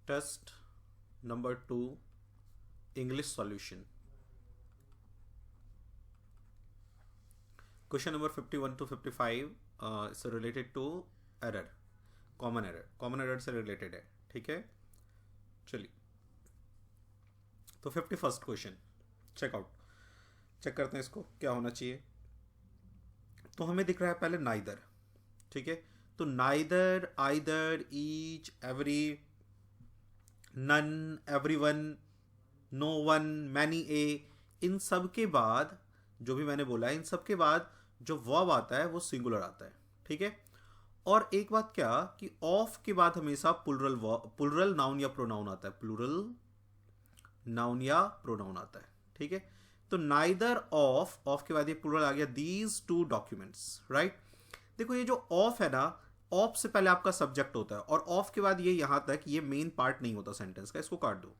Test number 2 English solution question number 51 to 55 it's related to error common error से related है। ठीक है, चलिए तो 51st क्वेश्चन चेक करते हैं इसको क्या होना चाहिए। तो हमें दिख रहा है पहले नाइदर। ठीक है, तो neither, either, each, every, none, everyone, no, many, a, इन सब के बाद जो भी मैंने बोला है इन सब के बाद जो वर्ब आता है वो सिंगुलर आता है। ठीक है, और एक बात क्या कि ऑफ के बाद हमेशा प्लुरल नाउन या प्रोनाउन आता है, प्लुरल नाउन या प्रोनाउन आता है। ठीक है, तो नाइदर ऑफ के बाद ये प्लुरल आ गया, दीज टू डॉक्यूमेंट्स। राइट, देखो ये जो ऑफ है ना, ऑफ से पहले आपका सब्जेक्ट होता है और ऑफ के बाद ये यहां तक ये मेन पार्ट नहीं होता सेंटेंस का, इसको काट दो।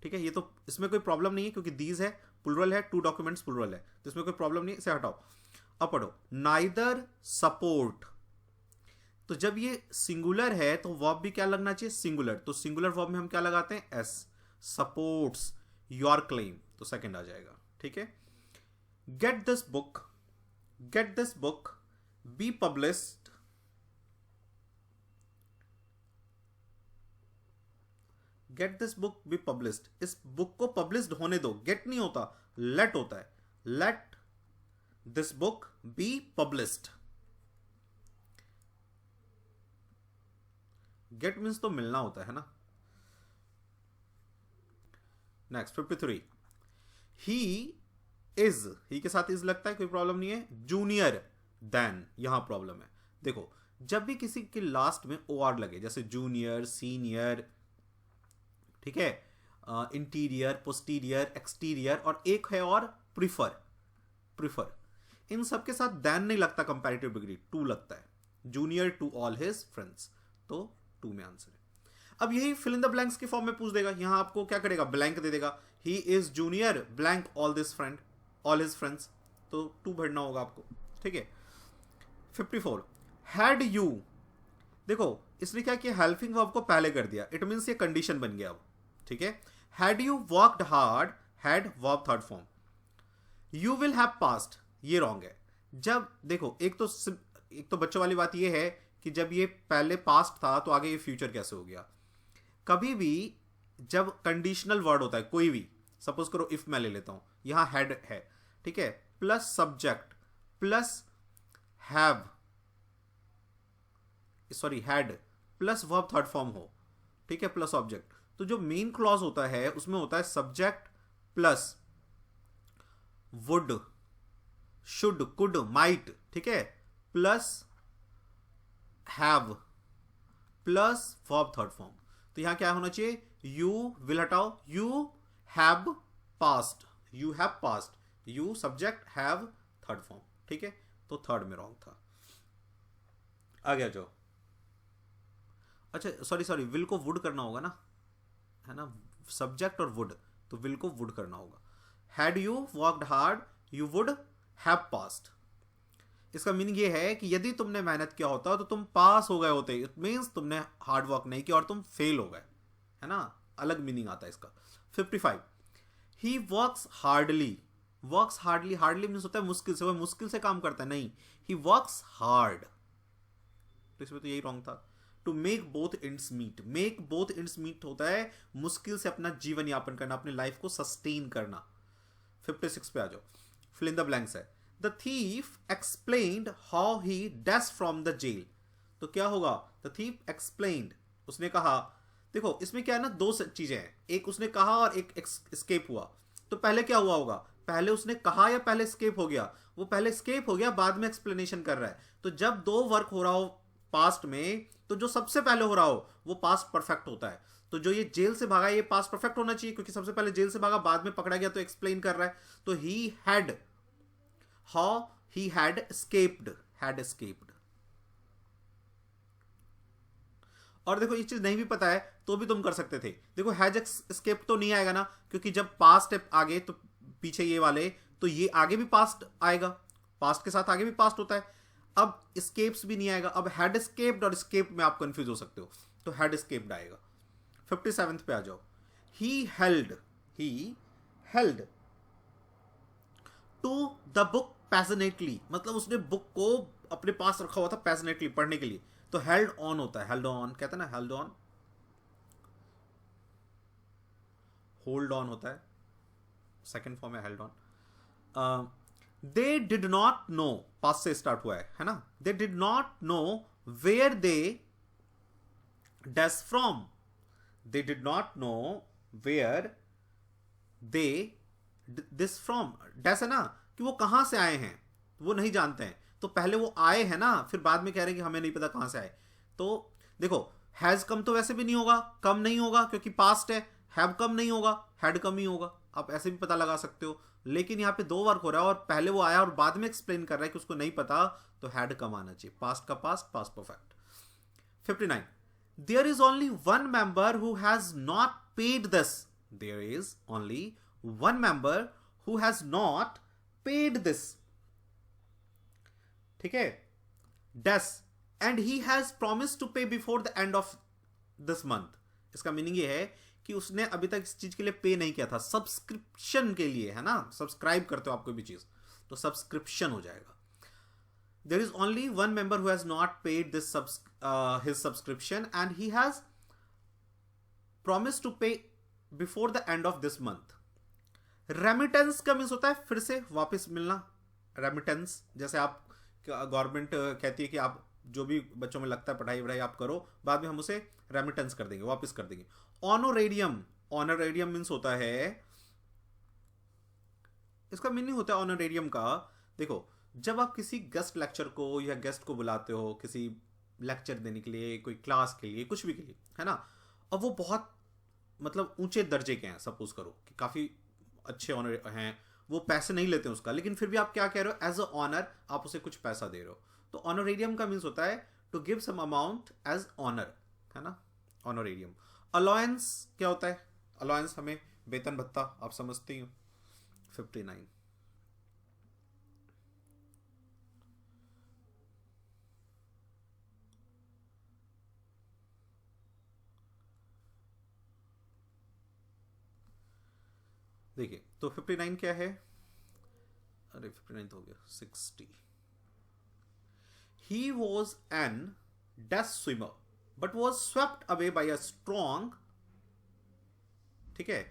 ठीक है, ये तो इसमें कोई प्रॉब्लम नहीं है क्योंकि दीज है, प्लुरल है, टू डॉक्यूमेंट्स प्लुरल है, तो इसमें कोई प्रॉब्लम नहीं है, इसे हटाओ। अब पढ़ो नाइदर सपोर्ट। तो जब ये सिंगुलर है तो वर्ब भी क्या लगना चाहिए, सिंगुलर। तो सिंगुलर वर्ब में हम क्या लगाते हैं, एस, सपोर्ट्स योर क्लेम, तो सेकंड आ जाएगा। ठीक है, get this book be published, get this book be published, इस बुक को पब्लिश्ड होने दो, गेट नहीं होता, लेट होता है, let this book be published. Get means तो मिलना होता है ना। नेक्स्ट 53, ही इज, ही के साथ इज लगता है, कोई प्रॉब्लम नहीं है। जूनियर देन, यहां प्रॉब्लम है। देखो जब भी किसी के लास्ट में ओ आर लगे, जैसे जूनियर, सीनियर, ठीक है, इंटीरियर, पोस्टीरियर, एक्सटीरियर, और एक है और प्रिफर, इन सब के साथ देन नहीं लगता, कंपैरेटिव डिग्री टू लगता है, junior to all his friends, तो टू में आंसर है। अब यही फिल इन द ब्लैंक्स की फॉर्म में पूछ देगा, यहां आपको क्या करेगा, ब्लैंक दे देगा, he is junior blank all his friends, तो टू भरना होगा आपको। ठीक है, 54, हैड यू, देखो इसने क्या किया, हेल्पिंग वर्ब को पहले कर दिया, इट मींस ये कंडीशन बन गया अब। ठीक है, had you worked hard, had verb third form, you will have past, ये रॉन्ग है। जब देखो एक तो बच्चों वाली बात ये है कि जब ये पहले पास्ट था तो आगे ये फ्यूचर कैसे हो गया। कभी भी जब कंडीशनल वर्ड होता है कोई भी, सपोज करो इफ मैं ले लेता हूं, यहां हैड है, ठीक है, plus subject plus have, sorry had plus verb third form हो, ठीक है, प्लस ऑब्जेक्ट, तो जो मेन क्लॉज होता है उसमें होता है subject plus would, should, could, might, ठीक है, plus have plus verb third form. तो यहां क्या होना चाहिए, यू विल हटाओ, you have past, you subject, have third form. ठीक है, तो थर्ड में रॉन्ग था। आ गया जो, अच्छा सॉरी विल को वुड करना होगा ना, है ना, सब्जेक्ट और वुड, तो विल को वुड करना होगा। Had you worked hard you would have past. इसका मीनिंग ये है कि यदि तुमने मेहनत किया होता तो तुम पास हो गए होते, इट मीन्स तुमने हार्ड वर्क नहीं किया और तुम फेल हो गए, है ना, अलग मीनिंग आता है इसका। 55, he works hardly, hardly means होता है मुश्किल से, वो मुश्किल से काम करता है, नहीं, ही वर्क्स हार्ड, तो इसमें तो यही रॉन्ग था। To make both ends meet होता है मुश्किल से अपना जीवन यापन करना, अपनी लाइफ को सस्टेन करना। 56 पे आ जाओ, फिल इन द ब्लैंक्स है, the thief explained how he dash from the jail, तो क्या होगा, द थीफ एक्सप्लेन्ड, उसने कहा, देखो इसमें क्या है ना, दो चीजें हैं, एक उसने कहा और एक एस्केप हुआ, तो पहले क्या हुआ होगा, पहले उसने कहा या पहले एस्केप हो गया, वो पहले एस्केप हो गया, बाद में एक्सप्लेनेशन कर रहा है। तो जब दो वर्क हो रहा हो पास्ट में, तो जो सबसे पहले हो रहा हो वो पास्ट परफेक्ट होता है, तो जो ये जेल से भागा ये पास्ट परफेक्ट होना चाहिए, क्योंकि सबसे पहले जेल से भागा, बाद में पकड़ा गया, तो एक्सप्लेन कर रहा है, तो he had, how he had escaped, और देखो ये चीज नहीं भी पता है तो भी तुम कर सकते थे। देखो हैज एस्केप्ड तो नहीं आएगा ना, क्योंकि जब पास्ट है आगे तो पीछे ये वाले, तो ये आगे भी पास्ट आएगा, पास्ट के साथ आगे भी पास्ट होता है। अब एस्केप्स भी नहीं आएगा, अब हैड एस्केप्ड और एस्केप्ड में आप कंफ्यूज हो सकते हो, तो हैड एस्केप्ड आएगा। 57th पे आ जाओ. He held to the book passionately, मतलब उसने बुक को अपने पास रखा हुआ था passionately, पढ़ने के लिए. तो held on होता है, held on कहते हैं ना, held on, hold on होता है, सेकेंड फॉर्म है held on. They did not know, पास से स्टार्ट हुआ है ना. They did not know where they dash from. They did not know where they this from. dash है ना कि वो कहां से आए हैं, वो नहीं जानते हैं. तो पहले वो आए हैं ना, फिर बाद में कह रहे हैं कि हमें नहीं पता कहां से आए. तो देखो हैज कम तो वैसे भी नहीं होगा, कम नहीं होगा क्योंकि पास्ट है. हैव कम नहीं होगा, हैड कम ही होगा. आप ऐसे भी पता लगा सकते हो. लेकिन यहाँ पे दो वर्क हो रहा है और पहले वो आया और बाद में एक्सप्लेन कर रहा है कि उसको नहीं पता, तो हैड कम आना चाहिए. पास्ट का past, past perfect. 59. There is only one member who has not paid this. There is only one member who has not paid this. ठीक है. Does and he has promised to pay before the end of this month. इसका meaning ये है कि उसने अभी तक इस चीज के लिए पे नहीं किया था. सब्सक्रिप्शन के लिए है ना, सब्सक्राइब करते हो आप कोई भी चीज तो सब्सक्रिप्शन हो जाएगा. There is only one member who has not paid this his subscription and he has promised to pay before the end of this month. Remittance का मीन्स होता है फिर से वापस मिलना. Remittance जैसे आप गवर्नमेंट कहती है कि आप जो भी बच्चों में लगता है पढ़ाई वढ़ाई आप करो, बाद में हम उसे रेमिटेंस कर देंगे, वापस कर देंगे. ऑनोरेडियम, ऑनोरेडियम मीन्स होता है, इसका मीनिंग होता है ऑनोरेडियम का. देखो जब आप किसी गेस्ट लेक्चर को या गेस्ट को बुलाते हो किसी लेक्चर देने के लिए, कोई क्लास के लिए, कुछ भी के लिए, है ना, और वो बहुत मतलब ऊंचे दर्जे के हैं, सपोज करो कि काफ़ी अच्छे ऑनर हैं, वो पैसे नहीं लेते हैं उसका, लेकिन फिर भी आप क्या कह रहे हो, एज अ ऑनर आप उसे कुछ पैसा दे रहे हो. तो ऑनोरेडियम का मीन्स होता है to give some amount as honour, है ना, ऑनोरेडियम. अलाउंस क्या होता है, अलाउंस हमें वेतन भत्ता, आप समझते हो. 59. देखिए तो 59 क्या है, अरे 59 तो हो गया. 60. He was an dash swimmer but was swept away by a strong, ठीक है,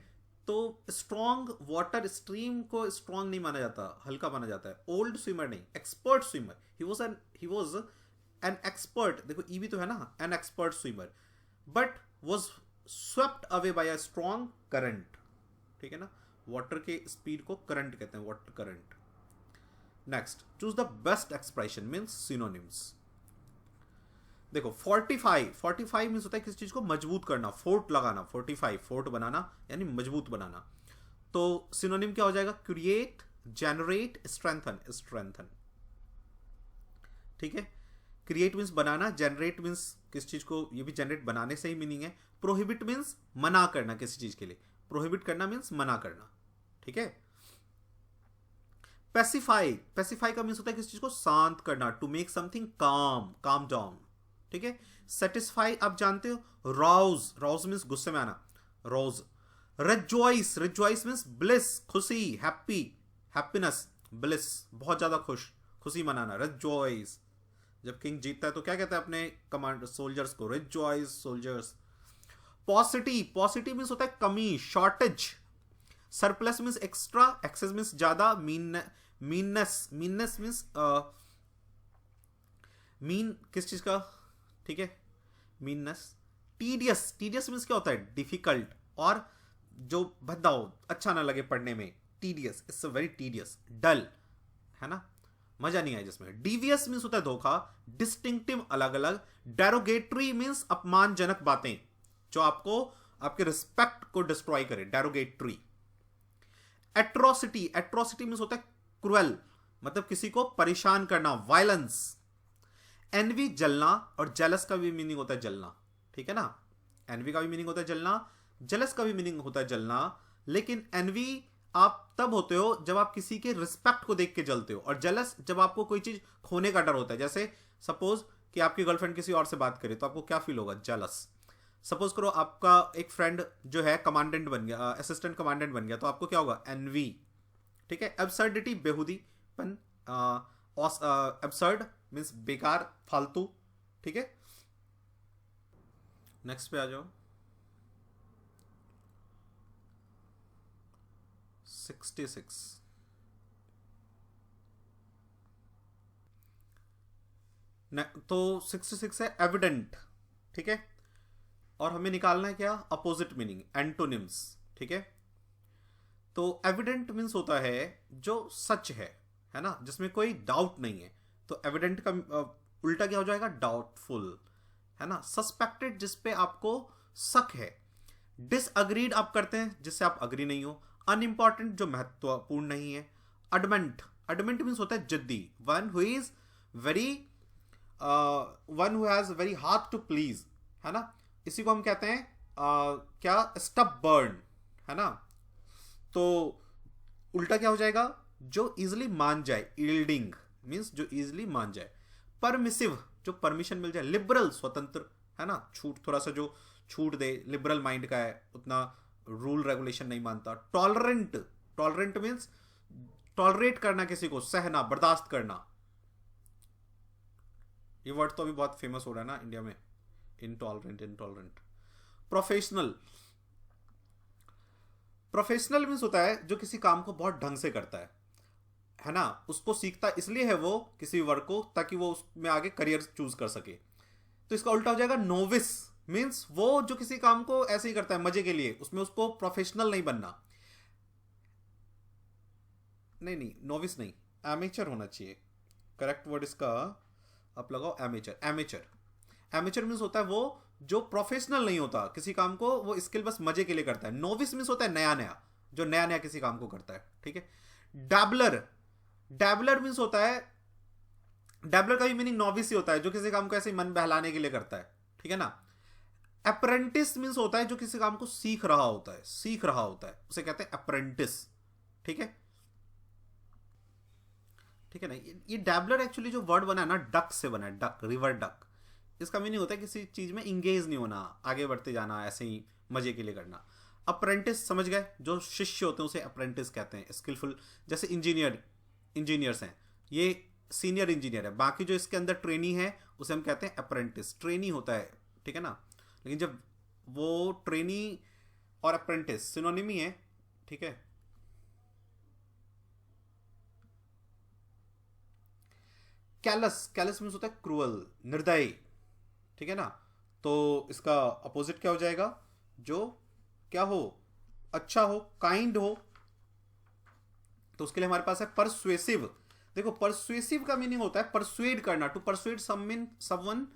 तो स्ट्रॉन्ग वाटर स्ट्रीम को स्ट्रॉन्ग नहीं माना जाता, हल्का माना जाता है. ओल्ड स्विमर नहीं, expert swimmer. He was an expert, देखो ई भी तो है ना, an expert swimmer, but was swept away by a strong current. ठीक है ना, वाटर के स्पीड को करंट कहते हैं, water current. Next, choose the best expression means synonyms. देखो 45 मीन्स होता है किसी चीज को मजबूत करना, फोर्ट लगाना. 45 फोर्ट बनाना यानी मजबूत बनाना. तो सिनोनिम क्या हो जाएगा, क्रिएट, जेनरेट, स्ट्रेंथन. ठीक है, क्रिएट मीन्स बनाना, जेनरेट मीन्स किस चीज को, ये भी जेनरेट बनाने से ही मीनिंग है. प्रोहिबिट मीन्स मना करना किसी चीज के लिए, प्रोहिबिट करना मीन्स मना करना. ठीक है. पेसिफाई का मीन्स होता है किसी चीज को शांत करना, to make something calm down. ठीक है. सेटिस्फाई आप जानते हो, राउज मीन्स गुस्से में आना, रोज. रिजॉइस मीन्स ब्लिस, खुशी, हैप्पीनेस, ब्लिस बहुत ज्यादा खुशी मनाना, रिजॉइस. जब किंग जीतता है तो क्या कहता है अपने कमांड सोल्जर्स को, रिजॉइस सोल्जर्स. पॉसिटी मीन्स होता है कमी, shortage. Surplus means extra, excess means ज्यादा, मीननेस मीन्स मीन किस चीज का, ठीक है, मीननेस. टीडियस मीन्स क्या होता है, डिफिकल्ट, और जो भद्दा हो, अच्छा ना लगे पढ़ने में, टीडियस, इट्स वेरी टीडियस. डल, है ना, मजा नहीं आया जिसमें. डीवियस मीन्स होता है धोखा, डिस्टिंक्टिव अलग अलग. डेरोगेटरी मीन्स अपमानजनक बातें जो आपको आपके रिस्पेक्ट को डिस्ट्रॉय करे, डेरोगेटरी. एट्रोसिटी मीन्स होता है क्रूएल, मतलब किसी को परेशान करना, वायलेंस. एनवी जलना, और जेलस का भी मीनिंग होता है जलना. ठीक है ना, एनवी का भी मीनिंग होता है जलना, जेलस का भी मीनिंग होता है जलना. लेकिन एनवी आप तब होते हो जब आप किसी के रिस्पेक्ट को देख के जलते हो, और जेलस जब आपको कोई चीज खोने का डर होता है. जैसे सपोज कि आपकी गर्लफ्रेंड किसी और से बात करे तो आपको क्या फील होगा, जेलस. सपोज करो आपका एक फ्रेंड जो है कमांडेंट बन गया, असिस्टेंट कमांडेंट बन गया, तो आपको क्या होगा, एनवी। ठीक है, एब्सर्डिटी बेहुदीपन, एब्सर्ड मीन्स बेकार, फालतू। ठीक है, नेक्स्ट पे आ जाओ। 66 तो 66 है एविडेंट। ठीक है, और हमें निकालना है क्या, अपोजिट मीनिंग, एंटोनिम्स। ठीक है, तो एविडेंट मीन्स होता है जो सच है ना, जिसमें कोई डाउट नहीं है। तो एविडेंट का उल्टा क्या हो जाएगा, डाउटफुल, है ना। सस्पेक्टेड, जिसपे आपको शक है। डिसअग्रीड आप करते हैं जिससे आप अग्री नहीं हो। अनइंपॉर्टेंट, जो महत्वपूर्ण नहीं है। अडमेंट, अडमेंट मीन्स होता है जिद्दी, one who is very, one who has very hard to please, है ना। इसी को हम कहते हैं क्या, स्टबबर्न, है ना। तो उल्टा क्या हो जाएगा, जो इजिली मान जाए, यील्डिंग मीन्स जो इजिली मान जाए। परमिसिव, जो परमिशन मिल जाए। लिबरल, स्वतंत्र, है ना, छूट, थोड़ा सा जो छूट दे, लिबरल माइंड का है, उतना रूल रेगुलेशन नहीं मानता। टॉलरेंट, टॉलरेंट मीन्स टॉलरेट करना, किसी को सहना, बर्दाश्त करना। ये वर्ड तो अभी बहुत फेमस हो रहा है ना इंडिया में, intolerant, intolerant. Professional, professional means होता है जो किसी काम को बहुत ढंग से करता है ना। उसको सीखता इसलिए है वो किसी वर्क को, ताकि वो उसमें आगे करियर चूज कर सके। तो इसका उल्टा हो जाएगा नोविस, मीन्स वो जो किसी काम को ऐसे ही करता है मजे के लिए, उसमें उसको प्रोफेशनल नहीं बनना। नहीं नहीं, नोविस नहीं, एमेचर होना चाहिए। करेक्ट वर्ड इसका आप लगाओ एमेचर। एमेचर, एमेचर मीन्स होता है वो जो प्रोफेशनल नहीं होता किसी काम को, वो स्किल बस मजे के लिए करता है। नोविस मीन्स होता है नया नया, जो नया नया किसी काम को करता है। ठीक है, डैबलर, डैबलर मीन्स होता है, डैबलर का भी मीनिंग नोविस ही होता है, जो किसी काम को ऐसे मन बहलाने के लिए करता है। ठीक है ना। अप्रेंटिस मीन्स होता है जो किसी काम को सीख रहा होता है, सीख रहा होता है, उसे कहते हैं अप्रेंटिस। ठीक है, ठीक है ना। ये डैबलर एक्चुअली जो वर्ड बना है ना, डक से बना है, डक, रिवर डक। इसका मीनिंग होता है किसी चीज में इंगेज नहीं होना, आगे बढ़ते जाना, ऐसे ही मजे के लिए करना। अप्रेंटिस समझ गए, जो शिष्य होते हैं उसे अप्रेंटिस कहते हैं। स्किलफुल, जैसे इंजीनियर, इंजीनियर्स हैं, ये सीनियर इंजीनियर है, बाकी जो इसके अंदर ट्रेनी है उसे हम कहते हैं अप्रेंटिस। ट्रेनी होता है, ठीक है ना, लेकिन जब वो ट्रेनी और अप्रेंटिस सिनोनिम ही है। ठीक है, कैलस, कैलस मीन्स होता है क्रूअल, निर्दयी। ठीक है ना। तो इसका अपोजिट क्या हो जाएगा, जो क्या हो, अच्छा हो, काइंड हो। तो उसके लिए हमारे पास है परसुएसिव। देखो, परसुएसिव का मीनिंग होता है परसुएड करना, to persuade someone,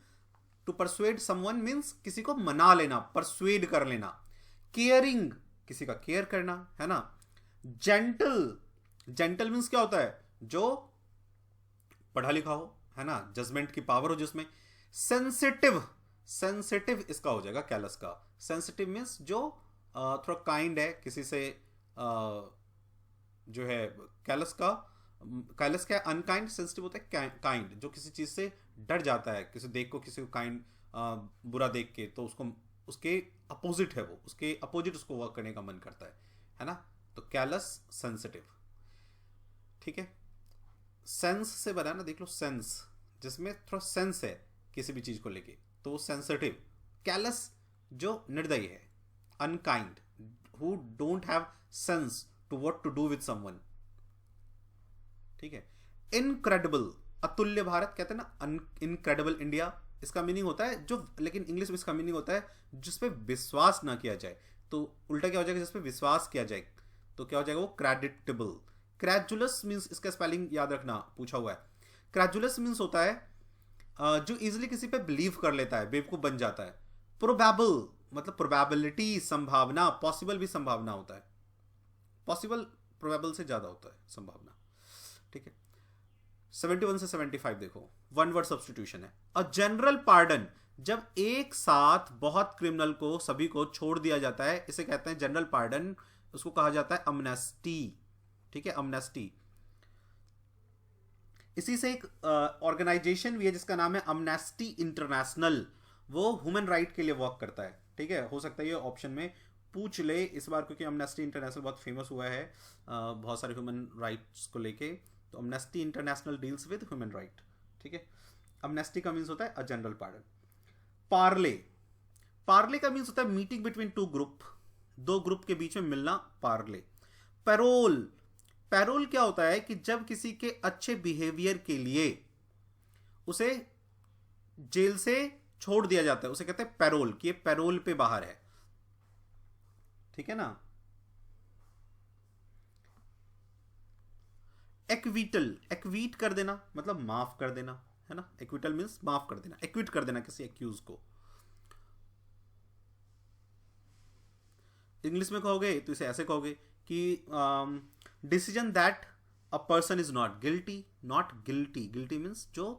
to persuade someone means किसी को मना लेना, परसुएड कर लेना। केयरिंग, किसी का केयर करना, है ना। जेंटल, जेंटल मीन्स क्या होता है, जो पढ़ा लिखा हो, है ना, जजमेंट की पावर हो जिसमें। सेंसिटिव, सेंसिटिव इसका हो जाएगा कैलस का। सेंसिटिव मीन्स जो थोड़ा काइंड है किसी से, जो है कैलस का, कैलस क्या है, अनकाइंड। सेंसिटिव होता है काइंड, जो किसी चीज से डर जाता है, किसी देख को, किसी को काइंड बुरा देख के, तो उसको उसके अपोजिट है वो, उसके अपोजिट उसको वर्क करने का मन करता है ना। तो कैलस, सेंसिटिव। ठीक है, सेंस से बना ना, देख लो, सेंस, जिसमें थोड़ा सेंस है किसी भी चीज को लेके, तो वो सेंसिटिव। कैलस जो निर्दयी है, unkind, who don't have sense to what to do with someone. ठीक है, इनक्रेडिबल, अतुल्य भारत कहते हैं ना, इनक्रेडिबल इंडिया, इसका मीनिंग होता है जो, लेकिन इंग्लिश में इसका मीनिंग होता है जिसपे विश्वास ना किया जाए। तो उल्टा क्या हो जाएगा, जिसपे विश्वास किया जाए, तो क्या हो जाएगा वो, क्रेडिटेबल। क्रेजुलस मीन्स, इसका स्पेलिंग याद रखना, पूछा हुआ है। क्रेजुलस मीन्स होता है जो इजिली किसी पे बिलीव कर लेता है, बेवकूफ बन जाता है। प्रोबेबल मतलब प्रोबेबिलिटी, संभावना, पॉसिबल भी संभावना होता है, पॉसिबल प्रोबेबल से ज्यादा होता है संभावना। ठीक है, 71 से 75 देखो, वन वर्ड सब्स्टिट्यूशन है। अ जनरल पार्डन, जब एक साथ बहुत क्रिमिनल को, सभी को छोड़ दिया जाता है, इसे कहते हैं जनरल पार्डन। उसको कहा जाता है अमनेस्टी। ठीक है, अमनेस्टी। इसी से एक ऑर्गेनाइजेशन भी है जिसका नाम है अमनेस्टी इंटरनेशनल, वो ह्यूमन राइट के लिए वर्क करता है। ठीक है, हो सकता है ये ऑप्शन में पूछ ले इस बार, क्योंकि अमनेस्टी इंटरनेशनल बहुत फेमस हुआ है बहुत सारे ह्यूमन राइट्स को लेके। तो Amnesty international deals with human right, ठीक है। अमनेस्टी का मीन्स होता है a general pardon. Parle, Parle का मीन्स होता है मीटिंग बिटवीन टू ग्रुप, दो ग्रुप के बीच में मिलना, पार्ले। पैरोल, पैरोल क्या होता है कि जब किसी के अच्छे बिहेवियर के लिए उसे जेल से छोड़ दिया जाता है, उसे कहते हैं पैरोल, कि ये पैरोल पे बाहर है, ठीक है ना। एक्वीटल, एक्वीट कर देना मतलब माफ कर देना, है ना। एक्विटल मीन्स माफ कर देना, एक्विट कर देना किसी एक्यूज को। इंग्लिश में कहोगे तो इसे ऐसे कहोगे कि decision that a person is not guilty, not guilty, guilty means जो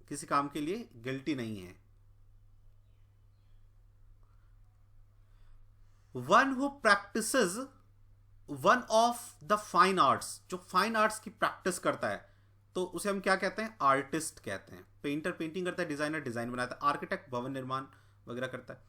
किसी काम के लिए गिल्टी नहीं है। One who practices one of the fine arts, जो फाइन आर्ट्स की प्रैक्टिस करता है तो उसे हम क्या कहते हैं, आर्टिस्ट कहते हैं। पेंटर पेंटिंग करता है, डिजाइनर डिजाइन बनाता है, आर्किटेक्ट भवन निर्माण वगैरह करता है।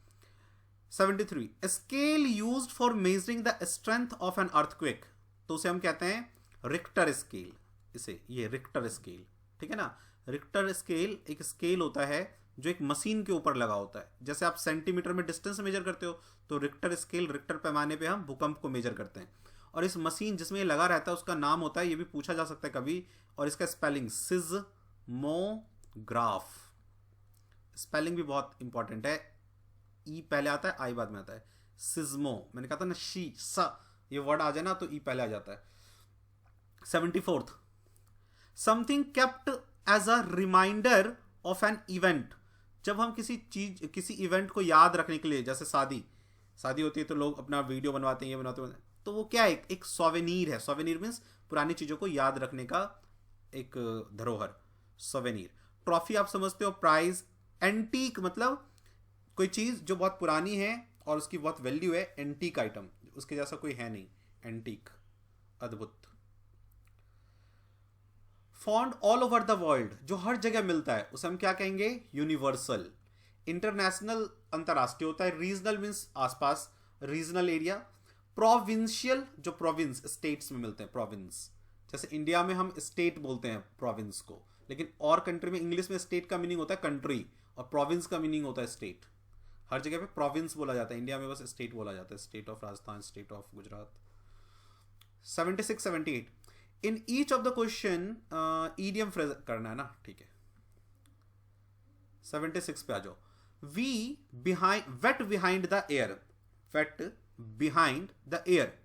73, scale used for measuring the strength of an earthquake, तो उसे हम कहते हैं रिक्टर स्केल, इसे ये रिक्टर स्केल, ठीक है ना। रिक्टर स्केल एक स्केल होता है जो एक मशीन के ऊपर लगा होता है, जैसे आप सेंटीमीटर में डिस्टेंस मेजर करते हो तो रिक्टर स्केल, रिक्टर पैमाने पे हम भूकंप को मेजर करते हैं। और इस मशीन जिसमें ये लगा रहता है उसका नाम होता है, ये भी पूछा जा सकता है कभी, और इसका स्पेलिंग सिज्मोग्राफ। स्पेलिंग भी बहुत इंपॉर्टेंट है, ई पहले आता है आई बाद में आता है। सिज्मो, मैंने कहा था ना शी सा, ये वर्ड आ जाए ना तो ई पहले आ जाता है। 74, something kept as a reminder of an event, जब हम किसी चीज, किसी इवेंट को याद रखने के लिए, जैसे शादी होती है तो लोग अपना वीडियो बनवाते हैं, ये बनवाते हैं, तो वो क्या है, एक सोवेनीर है। सोवेनीर मीन्स पुरानी चीजों को याद रखने का एक धरोहर, सोवेनीर। ट्रॉफी आप समझते हो, प्राइज। एंटीक मतलब कोई चीज जो बहुत पुरानी है और उसकी बहुत वैल्यू है, एंटीक आइटम, उसके जैसा कोई है नहीं, एंटीक, अद्भुत। Found all over the world, जो हर जगह मिलता है उसे हम क्या कहेंगे, यूनिवर्सल। इंटरनेशनल अंतरराष्ट्रीय होता है। रीजनल मीन्स आसपास, रीजनल एरिया। प्रोविंशियल, जो प्रोविंस स्टेट्स में मिलते हैं, प्रोविंस, जैसे इंडिया में हम स्टेट बोलते हैं प्रोविंस को, लेकिन और कंट्री में इंग्लिश में स्टेट का मीनिंग होता है कंट्री और प्रोविंस का मीनिंग होता है स्टेट। हर जगह पे प्रोविंस बोला जाता है, इंडिया में बस स्टेट बोला जाता है, state of Rajasthan, state of Gujarat. 76, 78, in each of the question idiom phrase करना है ना, ठीक है। 76 पे आ जाओ। We behind, wait behind the air, wait behind the air,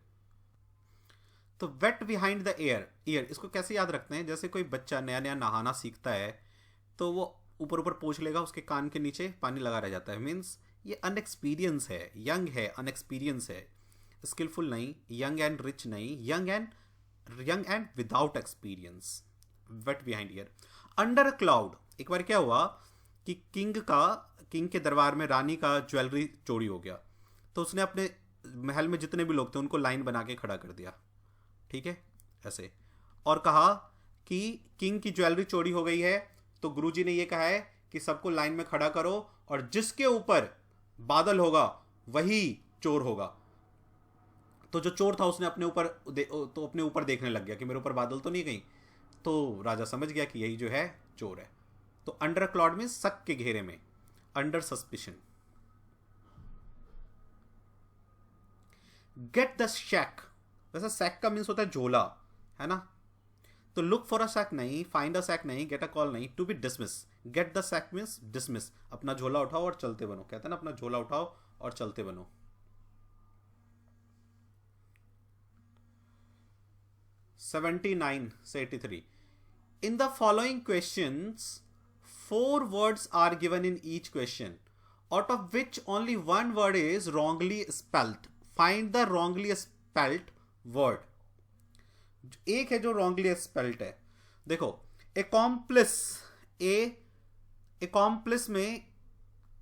तो wait behind the air, ear इसको कैसे याद रखते हैं, जैसे कोई बच्चा नया नया नहाना सीखता है तो वो ऊपर ऊपर पोंछ लेगा, उसके कान के नीचे पानी लगा रह जाता है, मीन्स ये अनएक्सपीरियंस है, यंग है, अनएक्सपीरियंस है, स्किलफुल नहीं, यंग एंड रिच नहीं, young and without experience, wet behind ear. Under a cloud, एक बार क्या हुआ कि किंग के दरबार में रानी का ज्वेलरी चोरी हो गया, तो उसने अपने महल में जितने भी लोग थे उनको लाइन बना के खड़ा कर दिया, ठीक है ऐसे, और कहा कि किंग की ज्वेलरी चोरी हो गई है, तो गुरुजी ने ये कहा है कि सबको लाइन में खड़ा करो और जिसके ऊपर बादल होगा वही चोर होगा। तो जो चोर था उसने अपने ऊपर देखने लग गया कि मेरे ऊपर बादल तो नहीं गई, तो राजा समझ गया कि यही जो है चोर है। तो अंडर क्लाउड में शक के घेरे में, अंडर सस्पिशन। गेट द शैक, वैसे सैक का मीन्स होता है झोला, है ना, तो लुक फॉर अ सैक नहीं, फाइंड अ सैक नहीं, गेट अ कॉल नहीं, to be dismiss. Get the sack means dismiss, अपना झोला उठाओ और चलते बनो, कहते हैं ना अपना झोला उठाओ और चलते बनो। से 83, in the following questions 4 words are given in each question, out of which only 1 word is wrongly spelt. Find the wrongly spelt word. एक है जो wrongly spelt है, देखो accomplice में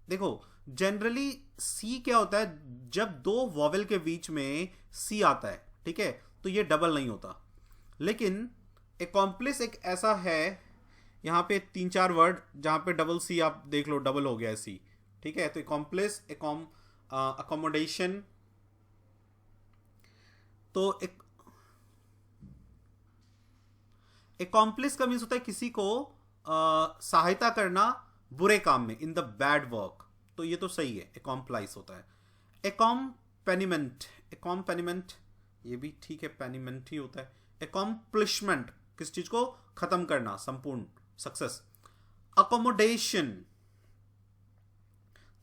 देखो जनरली सी क्या होता है, जब 2 वॉवेल के बीच में सी आता है, ठीक है, तो ये डबल नहीं होता, लेकिन accomplice एक ऐसा है, यहाँ पे 3-4 वर्ड जहाँ पे डबल सी आप देख लो, डबल हो गया है सी, ठीक है, तो accomplice, accommodation, तो एक accomplice का मीन्स होता है किसी को सहायता करना बुरे काम में, इन द बैड वर्क, तो ये तो सही है, accomplice होता है। accompaniment, accompaniment ये भी ठीक है, पेनिमेंट ही होता है। accomplishment किस चीज को खत्म करना, संपूर्ण, सक्सेस। accommodation,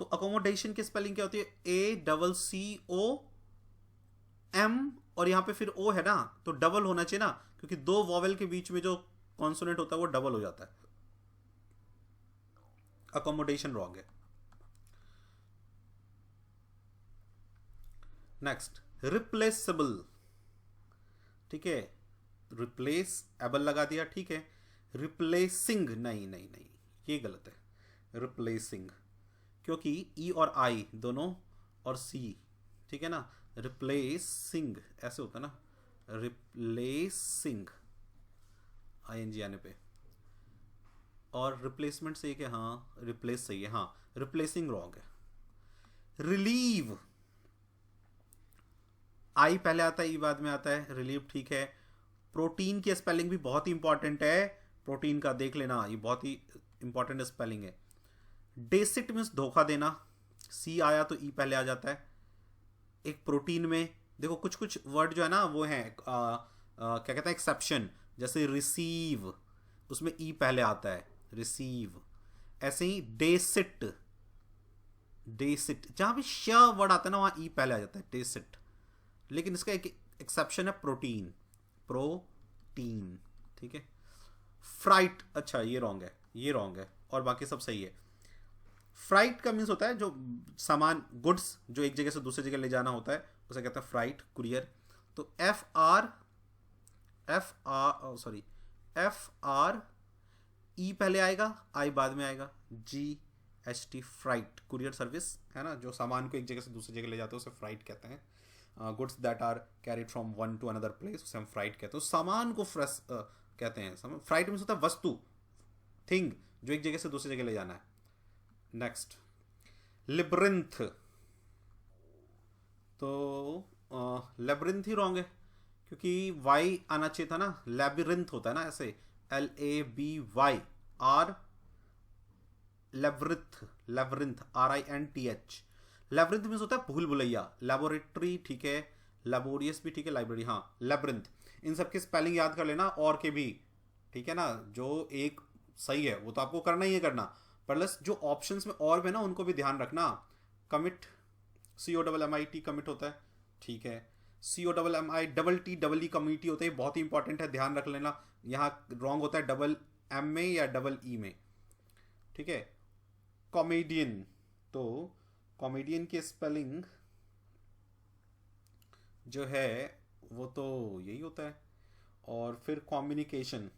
तो accommodation की स्पेलिंग क्या होती है, ACCOM, और यहां पे फिर ओ है ना, तो डबल होना चाहिए ना, क्योंकि दो वॉवेल के बीच में जो कॉन्सोनेंट होता है वो डबल हो जाता है। accommodation रॉन्ग है। नेक्स्ट, रिप्लेसेबल, ठीक है, रिप्लेस एबल लगा दिया, ठीक है। रिप्लेसिंग, नहीं नहीं नहीं, ये गलत है, रिप्लेसिंग, क्योंकि ई और आई दोनों और सी, ठीक है ना, रिप्लेसिंग ऐसे होता है ना, रिप्लेसिंग आईएनजी आने पे, और रिप्लेसमेंट सही है कि हाँ, रिप्लेस सही है, हाँ, रिप्लेसिंग रॉन्ग है। रिलीव, आई पहले आता है, ई बाद में आता है, रिलीव ठीक है। प्रोटीन की स्पेलिंग भी बहुत ही इंपॉर्टेंट है, प्रोटीन का देख लेना, ये बहुत ही इंपॉर्टेंट स्पेलिंग है। डेसिट मीन्स धोखा देना, सी आया तो ई पहले आ जाता है। एक प्रोटीन में देखो कुछ कुछ वर्ड जो है ना वो है क्या कहते हैं, एक्सेप्शन, जैसे रिसीव, उसमें ई पहले आता है, रिसीव। ऐसे ही डेसिट, डेसिट जहां भी श वर्ड आता है ना वहां ई पहले आ जाता है, डेसिट। लेकिन इसका एक एक्सेप्शन है, प्रोटीन, प्रोटीन, ठीक है। फ्राइट, अच्छा ये रॉन्ग है, ये रॉन्ग है, और बाकी सब सही है। फ्राइट का मीन्स होता है जो सामान, गुड्स जो एक जगह से दूसरी जगह ले जाना होता है, उसे कहते हैं फ्राइट, कुरियर। तो एफ आर ई पहले आएगा, आई बाद में आएगा, GHT, फ्राइट, कुरियर सर्विस है ना, जो सामान को एक जगह से दूसरी जगह ले जाते हैं उसे फ्राइट कहते हैं। Goods that are carried from one to another place, उसे हम फ्राइट कहते हैं। सामान को फ्रेश कहते हैं, फ्राइट मीन्स होता है वस्तु, थिंग, जो एक जगह से दूसरी जगह ले जाना है। नेक्स्ट, लिब्रिंथ, तो लेब्रिंथ ही रॉन्ग है, क्योंकि वाई आना चाहिए था ना, लेबिरिंथ होता है ना ऐसे, LABYR, labyrinth, labyrinth, RINTH। Labyrinth means होता है भूल भुलैया, लेबोरेटरी ठीक है, लेबोरियस भी ठीक है, लाइब्रेरी, हाँ, लेब्रिंथ। इन सब की स्पेलिंग याद कर लेना, और के भी, ठीक है ना, जो एक सही है वो तो आपको करना ही है करना, प्लस जो ऑप्शंस में और भी ना उनको भी ध्यान रखना। कमिट, COMMIT कमिट होता है, ठीक है। COMMITTE कम्युनिटी होता है, बहुत ही इंपॉर्टेंट है, ध्यान रख लेना। यहाँ रॉन्ग होता है डबल M में या डबल E में, ठीक है। कॉमेडियन, तो कॉमेडियन की स्पेलिंग जो है वो तो यही होता है। और फिर कम्युनिकेशन,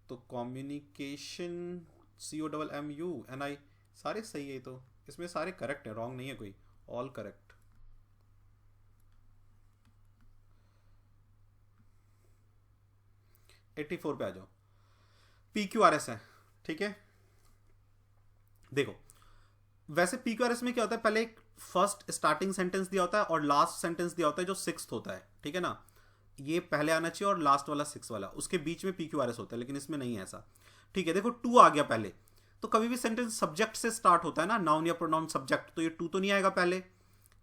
तो कम्युनिकेशन COMMUNI, सारे सही है, तो इसमें सारे करेक्ट है, रॉन्ग नहीं है कोई, ऑल करेक्ट। $84 पे आ जाओ। PQRS है, ठीक है। देखो वैसे PQRS में क्या होता है, पहले एक फर्स्ट स्टार्टिंग सेंटेंस दिया होता है और लास्ट सेंटेंस दिया होता है जो सिक्स्थ होता है, ठीक है ना, ये पहले आना चाहिए और लास्ट वाला सिक्स वाला, उसके बीच में PQRS होता है, लेकिन इसमें नहीं है ऐसा, ठीक है। देखो टू आ गया पहले, तो कभी भी सेंटेंस सब्जेक्ट से स्टार्ट होता है ना, नाउन या प्रोनाउन सब्जेक्ट, तो ये टू तो नहीं आएगा पहले,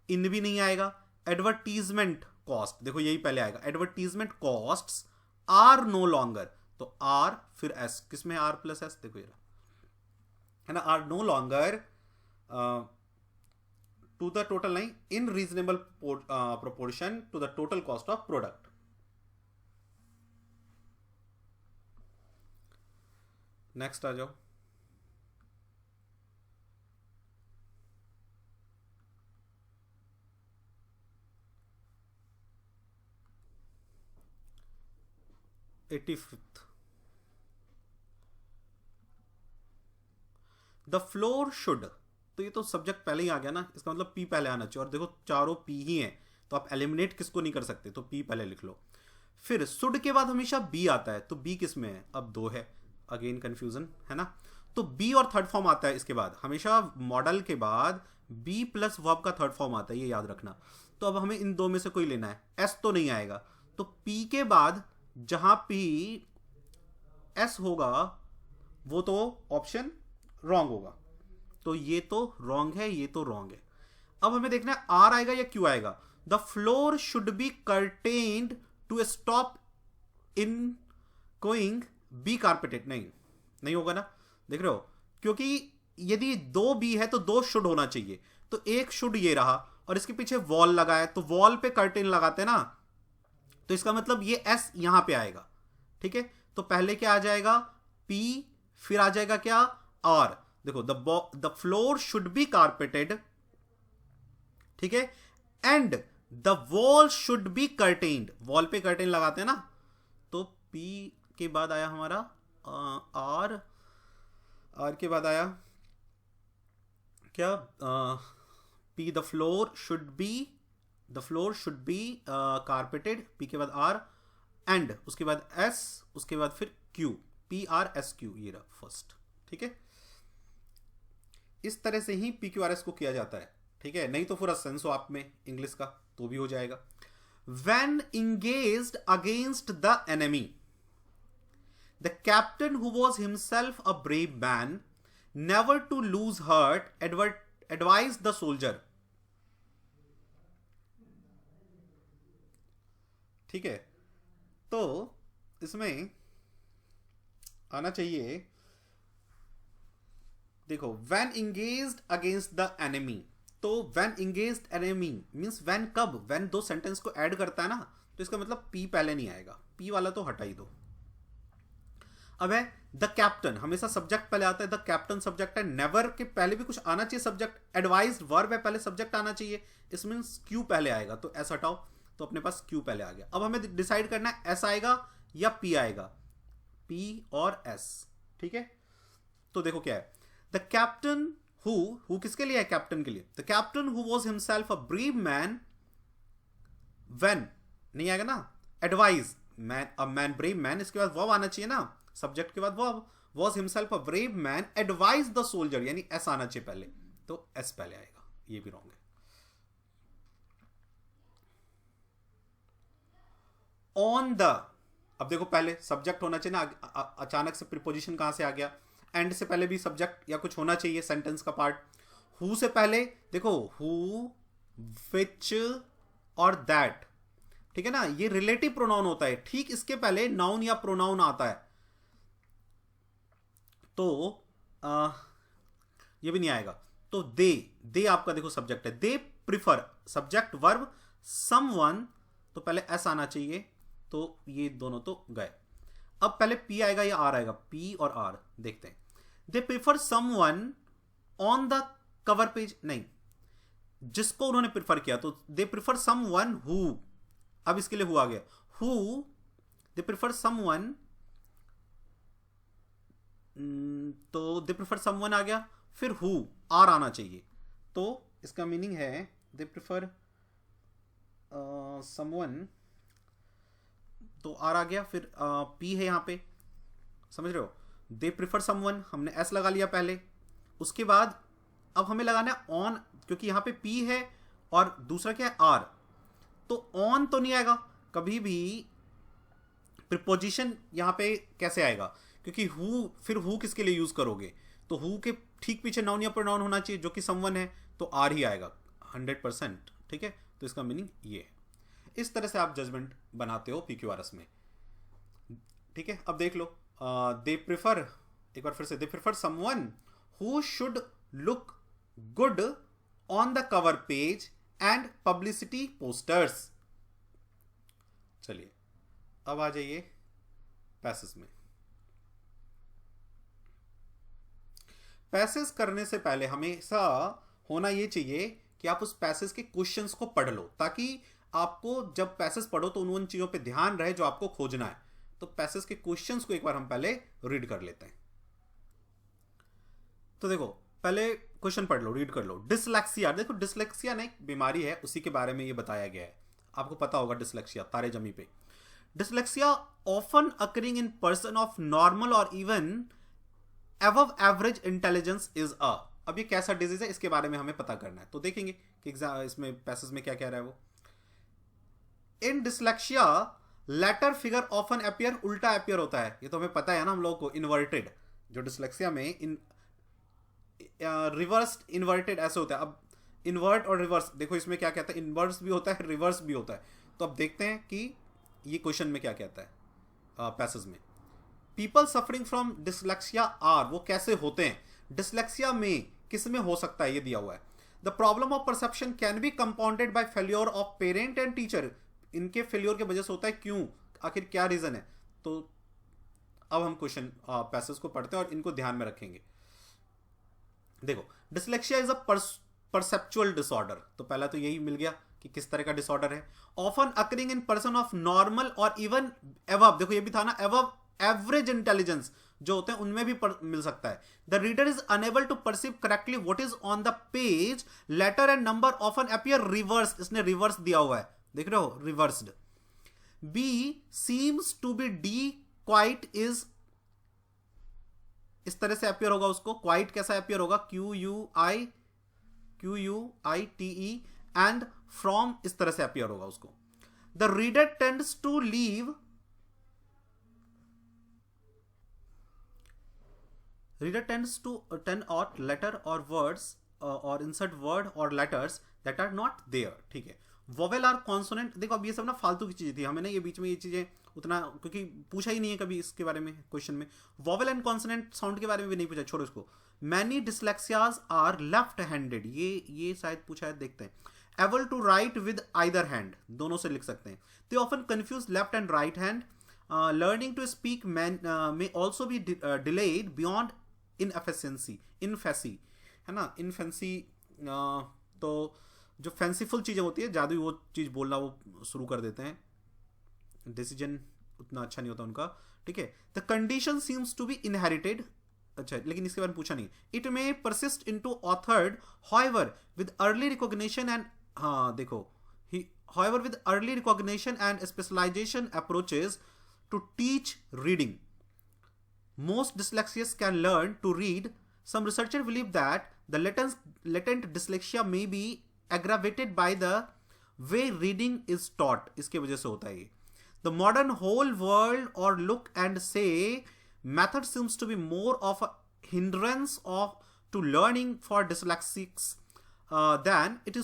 इन भी नहीं आएगा। एडवर्टीजमेंट कॉस्ट, देखो यही पहले आएगा, advertisement costs are no longer, तो आर फिर एस, किसमें आर प्लस एस, देखो ये है ना, are no longer to the total, नहीं, in reasonable proportion to the total cost of product. Next आ जाओ। एटी-5th, द फ्लोर शुड, तो ये तो सब्जेक्ट पहले ही आ गया ना, इसका मतलब पी पहले आना चाहिए, और देखो चारों पी ही हैं, तो आप एलिमिनेट किसको नहीं कर सकते, तो पी पहले लिख लो। फिर शुड के बाद हमेशा बी आता है, तो बी किस में है, अब दो है, अगेन कंफ्यूजन है ना, तो बी और थर्ड फॉर्म आता है इसके बाद, हमेशा मॉडल के बाद बी प्लस वर्ब का थर्ड फॉर्म आता है, ये याद रखना। तो अब हमें इन दो में से कोई लेना है, एस तो नहीं आएगा, तो पी के बाद जहां पी एस होगा वो तो ऑप्शन रॉन्ग होगा, तो ये तो रॉन्ग है, ये तो रॉन्ग है। अब हमें देखना है आर आएगा या क्यू आएगा। The floor should be curtained to stop in going be carpeted, नहीं होगा ना, देख रहे हो, क्योंकि यदि दो बी है तो दो शुड होना चाहिए, तो एक शुड ये रहा और इसके पीछे वॉल लगा है, तो वॉल पे कर्टेन लगाते ना, तो इसका मतलब ये एस यहां पे आएगा, ठीक है। तो पहले क्या आ जाएगा पी, फिर आ जाएगा क्या आर। देखो the floor should be carpeted, ठीक है, and the wall should be curtained, wall पे कर्टेन लगाते हैं ना, तो पी के बाद आया हमारा आर, आर के बाद आया क्या, P, the floor should be carpeted, P के बाद आर, एंड उसके बाद एस, उसके बाद फिर Q, P R S Q, ये रहा फर्स्ट, ठीक है। इस तरह से ही पी क्यू आर एस को किया जाता है, ठीक है, नहीं तो पूरा सेंस हो आप में इंग्लिश का तो भी हो जाएगा। When engaged against the enemy, the captain, who was himself a brave man, never to lose heart, advised the soldier, ठीक है। तो इसमें आना चाहिए, देखो when engaged against the enemy, तो when engaged enemy means when कब, when दो सेंटेंस को ऐड करता है ना, तो इसका मतलब पी पहले नहीं आएगा, पी वाला तो हटा ही दो। अब है द कैप्टन, हमेशा सब्जेक्ट पहले आता है, द कैप्टन सब्जेक्ट है, नेवर के पहले भी कुछ आना चाहिए सब्जेक्ट, एडवाइज्ड वर्ब है, पहले सब्जेक्ट आना चाहिए, इस मीन्स क्यू पहले आएगा, तो एस हटाओ, तो अपने पास क्यू पहले आ गया। अब हमें डिसाइड करना है एस आएगा या पी आएगा, पी और एस, ठीक है। तो देखो क्या है, द कैप्टन हु किसके लिए है, कैप्टन के लिए, the captain who was himself a brave man, when नहीं आएगा ना, advise man, a man brave man, इसके बाद वर्ब आना चाहिए ना, सब्जेक्ट के बाद verb, was himself a brave man advise the soldier, यानी एस आना चाहिए पहले, तो एस पहले आएगा, ये भी रॉन्ग है। ऑन द, अब देखो पहले सब्जेक्ट होना चाहिए ना, अचानक से प्रीपोजिशन कहां से आ गया, एंड से पहले भी सब्जेक्ट या कुछ होना चाहिए सेंटेंस का पार्ट, हु से पहले देखो हु, विच और दैट, ठीक है ना, ये रिलेटिव प्रोनाउन होता है, ठीक इसके पहले नाउन या प्रोनाउन आता है, तो ये भी नहीं आएगा। तो दे आपका देखो सब्जेक्ट है, they prefer, subject verb someone, तो पहले एस आना चाहिए, तो ये दोनों तो गए। अब पहले पी आएगा या आर आएगा, पी और आर देखते हैं। They prefer someone on the cover page, नहीं, जिसको उन्होंने प्रिफर किया, तो दे प्रिफर समवन हु, अब इसके लिए हु आ गया, हु, दे प्रिफर समवन, तो दे प्रिफर समवन आ गया, फिर हु, आर आना चाहिए, तो इसका मीनिंग है दे प्रिफर समवन, तो आर आ गया, फिर पी है यहां पे, समझ रहे हो, दे प्रिफर समवन, हमने एस लगा लिया पहले, उसके बाद अब हमें लगाना है ऑन, क्योंकि यहां पे पी है और दूसरा क्या है आर, तो ऑन तो नहीं आएगा कभी भी, प्रीपोजिशन यहां पे कैसे आएगा, क्योंकि हु, फिर हु किसके लिए यूज करोगे, तो हु के ठीक पीछे नाउन या प्रोनाउन होना चाहिए जो कि समवन है, तो आर ही आएगा 100%, ठीक है। तो इसका मीनिंग ये है, इस तरह से आप जजमेंट बनाते हो पीक्यूआरएस में, ठीक है। अब देख लो, दे प्रिफर, एक बार फिर से, they prefer someone who should look good on the cover page and publicity posters. चलिए अब आ जाइए पैसेज में। पैसेज करने से पहले हमेशा होना यह चाहिए कि आप उस पैसेज के क्वेश्चंस को पढ़ लो, ताकि आपको जब पैसेज पढ़ो तो उन चीजों पे ध्यान रहे जो आपको खोजना है। तो पैसेज के क्वेश्चंस को एक बार हम पहले रीड कर लेते हैं। तो देखो पहले क्वेश्चन पढ़ लो, रीड कर लो। डिसलेक्सिया, देखो डिसलेक्सिया ना एक बीमारी है, उसी के बारे में ये बताया गया है, आपको पता होगा डिसलेक्सिया, तारे जमी पे। Dyslexia often occurring in person of normal और even above average intelligence is a, अब ये कैसा डिजीज है इसके बारे में हमें पता करना है, तो देखेंगे कि इसमें पैसेज में क्या कह रहा है वो। In dyslexia letter figure often appear, उल्टा अपीयर होता है, ये तो हमें पता है ना हम लोगों को। इन्वर्टेड, जो डिसलेक्सिया में रिवर्स इन्वर्टेड ऐसे होता है। अब इन्वर्ट और रिवर्स देखो इसमें क्या कहता है, इन्वर्स भी होता है रिवर्स भी होता है। तो अब देखते हैं कि ये क्वेश्चन में क्या कहता है पैसेज में। People suffering from dyslexia are, वो कैसे होते हैं डिसलेक्सिया में, किस में हो सकता है ये दिया हुआ है। The problem of perception can be compounded by failure of parent and teacher, इनके फेल्योर की वजह से होता है, क्यों, आखिर क्या रीजन है। तो अब हम क्वेश्चन पैसेज को पढ़ते हैं और इनको ध्यान में रखेंगे। देखो dyslexia is a perceptual disorder, तो पहला तो यही मिल गया कि किस तरह का डिसऑर्डर है। Often occurring in person of normal और इवन एवब, देखो ये भी था ना, एवब एवरेज इंटेलिजेंस जो होते हैं उनमें भी मिल सकता है। The reader is unable to perceive correctly what is on the page, letter and number often appear reverse, इसने रिवर्स दिया हुआ है, देख रहे हो reversed. B seems to be D quite is, इस तरह से अपीयर होगा उसको, क्वाइट कैसा अपीयर होगा, Q U I T E, and from इस तरह से अपीयर होगा उसको। The reader tends to leave, reader tends to tend out letter or words or insert word or letters that are not there, ठीक है। vowel or consonant, देखो अब ये सब ना फालतू की चीजें थी, हमें ना ये बीच में ये चीजें उतना क्योंकि पूछा ही नहीं है कभी इसके बारे में क्वेश्चन में। vowel एंड कॉन्सोनेंट साउंड के बारे में भी नहीं पूछा, छोड़ो इसको। Many dyslexias are left handed, ये शायद पूछा है, देखते हैं। Able to write with either hand, दोनों से लिख सकते हैं। They often confuse left and right hand. Learning to speak may also be delayed beyond infancy, है ना, इनफेंसी, तो जो फैंसीफुल चीज़ें होती है जादुई वो चीज़ बोलना वो शुरू कर देते हैं, डिसीजन उतना अच्छा नहीं होता उनका, ठीक है। The condition seems to be inherited, अच्छा लेकिन इसके बारे में पूछा नहीं। It may persist into adulthood however with early recognition and, हाँ देखो however with early recognition and specialization approaches to teach reading. Most dyslexics can learn to read. Some researchers believe that the latent dyslexia may be aggravated by the way reading is taught. इसके वजह से होता है ये। The modern whole world or look and say method seems to be more of a hindrance to learning for dyslexics than it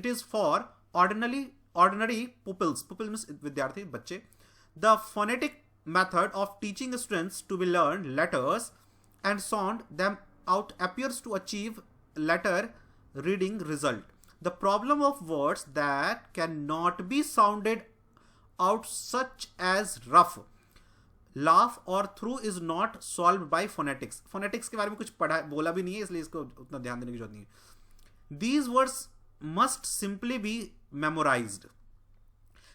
is for ordinary pupils. Pupil means विद्यार्थी, बच्चे. The phonetic method of teaching students to be learn letters and sound them out appears to achieve letter reading result. The problem of words that cannot be sounded out such as rough, laugh or through is not solved by phonetics. phonetics के बारे में कुछ पढ़ा बोला भी नहीं है, इसलिए इसको उतना ध्यान देने की जरूरत नहीं है। These words must simply be memorized.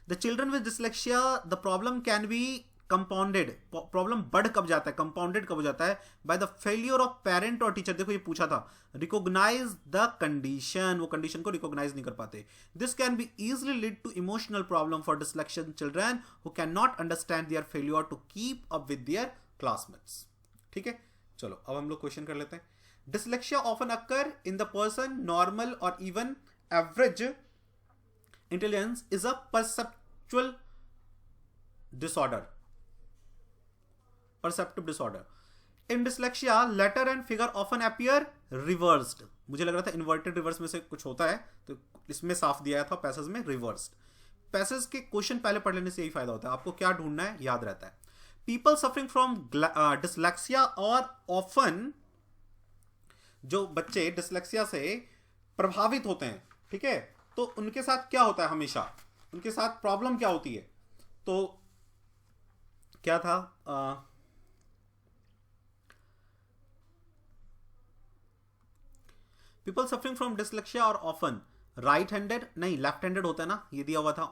The children with dyslexia, the problem can be compounded, problem बढ़ कब जाता है, कंपाउंडेड कब हो जाता है, by the failure of parent और टीचर। देखो ये पूछा था, रिकॉग्नाइज द कंडीशन, वो कंडीशन को रिकॉग्नाइज नहीं कर पाते। This can be easily lead to emotional problem for dyslexia children who can not understand their failure to keep up with their classmates, ठीक है। चलो अब हम लोग क्वेश्चन कर लेते हैं। Dyslexia often occur in the person normal और even average intelligence is a perceptual disorder, perceptive disorder. In dyslexia, letter and figure often appear reversed. मुझे लग रहा था inverted reverse में से कुछ होता है, तो इसमें साफ दिया था पैसेज में reversed. पैसेज के क्वेश्चन पहले पढ़ लेने से यही फायदा होता है, आपको क्या ढूंढना है याद रहता है। People suffering from dyslexia or often, जो बच्चे dyslexia से प्रभावित होते हैं, ठीक है, तो उनके साथ क्या होता है, हमेशा उनके साथ प्रॉब्लम क्या होती है, तो क्या था, पीपल सफरिंग फ्रॉम डिसलेक्सिया और ऑफन राइट हैंडेड, नहीं लेफ्ट हैंडेड होता है ना, ये दिया हुआ था।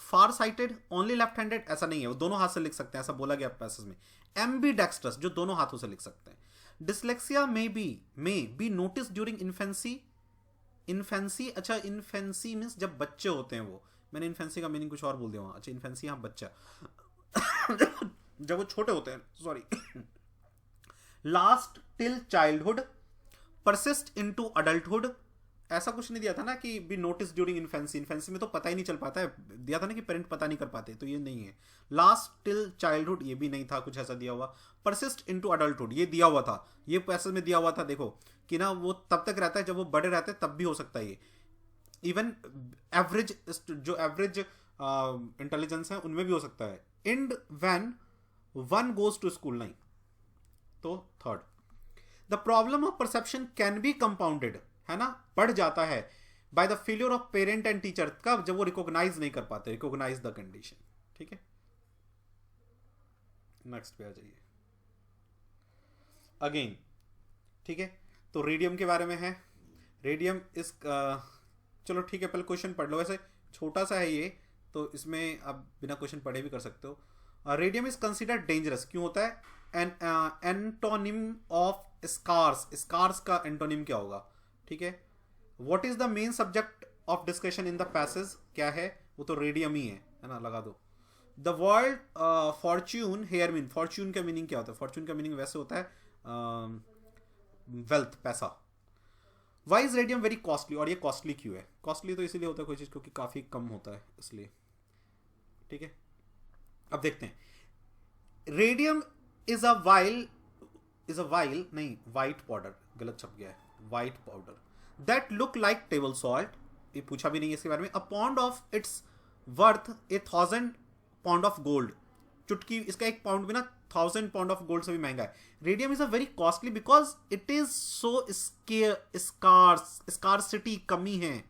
फार साइटेड ओनली लेफ्ट हैंडेड, ऐसा नहीं है, वो दोनों हाथ से लिख सकते हैं, ऐसा बोला गया पैसेज में। एम्बीडेक्स्ट्रस, जो दोनों हाथों से लिख सकते हैं। Dyslexia may be notice during infancy, अच्छा इन्फेंसी मीन्स जब बच्चे होते हैं, वो मैंने इन्फेंसी का मीनिंग कुछ और बोल दिया वहां। अच्छा इन्फेंसी, हाँ बच्चा जब वो छोटे होते हैं, sorry. Last till childhood, persist into adulthood. ऐसा कुछ नहीं दिया था ना कि be notice during infancy, infancy में तो पता ही नहीं चल पाता है, दिया था ना कि पेरेंट पता नहीं कर पाते, तो ये नहीं है। लास्ट टिल चाइल्डहुड ये भी नहीं था कुछ ऐसा दिया हुआ। परसिस्ट इनटू अडल्टहुड ये दिया हुआ था, ये पैसेज में दिया हुआ था देखो कि ना वो तब तक रहता है जब वो बड़े रहते हैं, तब भी हो सकता है ये। इवन एवरेज, जो एवरेज इंटेलिजेंस है उनमें भी हो सकता है। And when one goes to school, नहीं तो third. The problem of perception can be compounded, है ना, बढ़ जाता है by the failure of parent and teacher, कब, जब वो रिकॉग्नाइज नहीं कर पाते, रिकॉग्नाइज द कंडीशन। ठीक है, नेक्स्ट पे आ जाइए अगेन। ठीक है, तो रेडियम के बारे में है। रेडियम इस चलो ठीक है, पहले क्वेश्चन पढ़ लो, वैसे छोटा सा है ये, तो इसमें आप बिना क्वेश्चन पढ़े भी कर सकते हो। रेडियम इज कंसिडर्ड डेंजरस, क्यों होता है? An antonym of scarce, scarce का एंटोनिम क्या होगा? ठीक है, what is the main subject of discussion in the passage, क्या है? वो तो रेडियम ही है ना, लगा दो। The world fortune here mean, fortune का मीनिंग क्या होता है? फॉर्च्यून का मीनिंग वैसे होता है वेल्थ, पैसा। Why is radium very costly, और ये कॉस्टली क्यों है? कॉस्टली तो इसीलिए होता है कोई चीज़ क्योंकि काफ़ी कम होता है, इसलिए। ठीक है, अब देखते हैं। रेडियम इज अ वाइल नहीं, वाइट पाउडर, गलत छप गया है, white powder that look like table salt, ये पूछा भी नहीं है इसके बारे में। A pound of it's worth 1000 pound of gold, चुटकी, इसका एक पाउंड भी ना 1000 पाउंड ऑफ गोल्ड से भी महंगा है। Radium is a very costly because it is so scarcity, कमी है।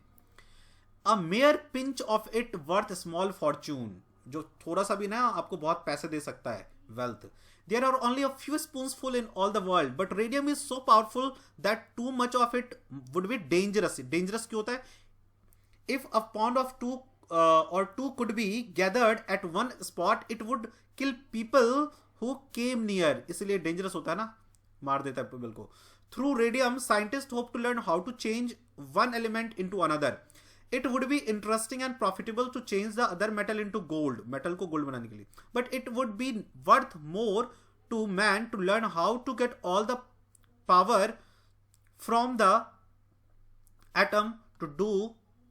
A mere pinch of it worth small fortune, जो थोड़ा सा भी ना आपको बहुत पैसे दे सकता है, wealth. There are only a few spoonsful in all the world, but radium is so powerful that too much of it would be dangerous. Dangerous क्यों होता है? If a pound of or two could be gathered at one spot, it would kill people who came near. इसलिए dangerous होता है ना, मार देता है people को। Through radium, scientists hope to learn how to change one element into another. It would be interesting and profitable to change the other metal into gold, metal को gold बनाने के लिए, but it would be worth more to man to learn how to get all the power from the atom to do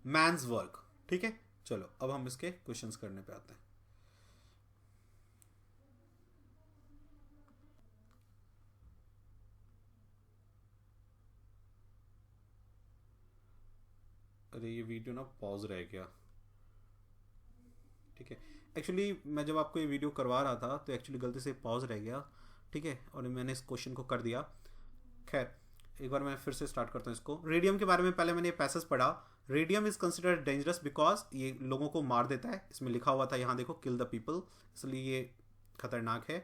man's work. ठीक है, चलो अब हम इसके क्वेश्चंस करने पे आते हैं। अरे ये वीडियो ना पॉज रह गया। ठीक है, एक्चुअली मैं जब आपको ये वीडियो करवा रहा था तो एक्चुअली गलती से पॉज रह गया। ठीक है, और मैंने इस क्वेश्चन को कर दिया। खैर एक बार मैं फिर से स्टार्ट करता हूँ इसको। रेडियम के बारे में पहले मैंने ये पैसेज पढ़ा। Radium is considered dangerous because ये लोगों को मार देता है, इसमें लिखा हुआ था यहाँ देखो, किल द पीपल, इसलिए ये खतरनाक है।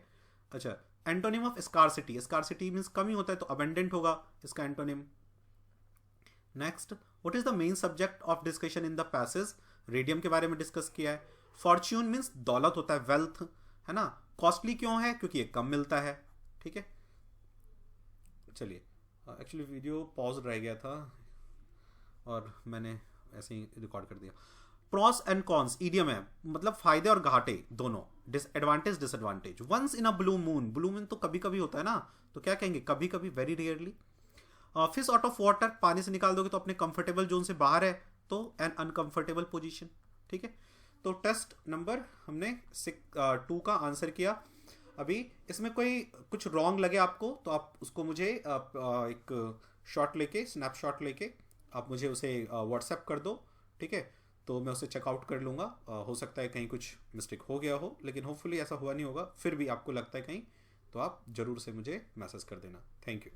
अच्छा, antonym of scarcity, scarcity means कमी होता है तो अबेंडेंट होगा इसका antonym. Next, what is the main subject of discussion in the passage? Radium के बारे में डिस्कस किया है। फॉर्च्यून मीन्स दौलत होता है, वेल्थ, है ना। कॉस्टली क्यों है? क्योंकि ये कम मिलता है। ठीक है, चलिए, एक्चुअली वीडियो पॉज रह गया था और मैंने ऐसे ही रिकॉर्ड कर दिया। प्रॉस एंड कॉन्स, ईडियम है, मतलब फायदे और घाटे दोनों, disadvantage disadvantage. Once in a blue moon, blue moon तो कभी कभी होता है ना, तो क्या कहेंगे? कभी कभी, very rarely. Fish out of water, पानी से निकाल दोगे तो अपने कंफर्टेबल जोन से बाहर है, तो एन अनकंफर्टेबल पोजीशन। ठीक है, तो टेस्ट नंबर हमने 2 का आंसर किया। अभी इसमें कोई कुछ रॉन्ग लगे आपको तो आप उसको मुझे एक शॉट लेके, स्नैपशॉट लेके आप मुझे उसे व्हाट्सएप कर दो। ठीक है, तो मैं उसे चेकआउट कर लूँगा। हो सकता है कहीं कुछ मिस्टेक हो गया हो, लेकिन होपफुली ऐसा हुआ नहीं होगा। फिर भी आपको लगता है कहीं, तो आप ज़रूर से मुझे मैसेज कर देना। Thank you.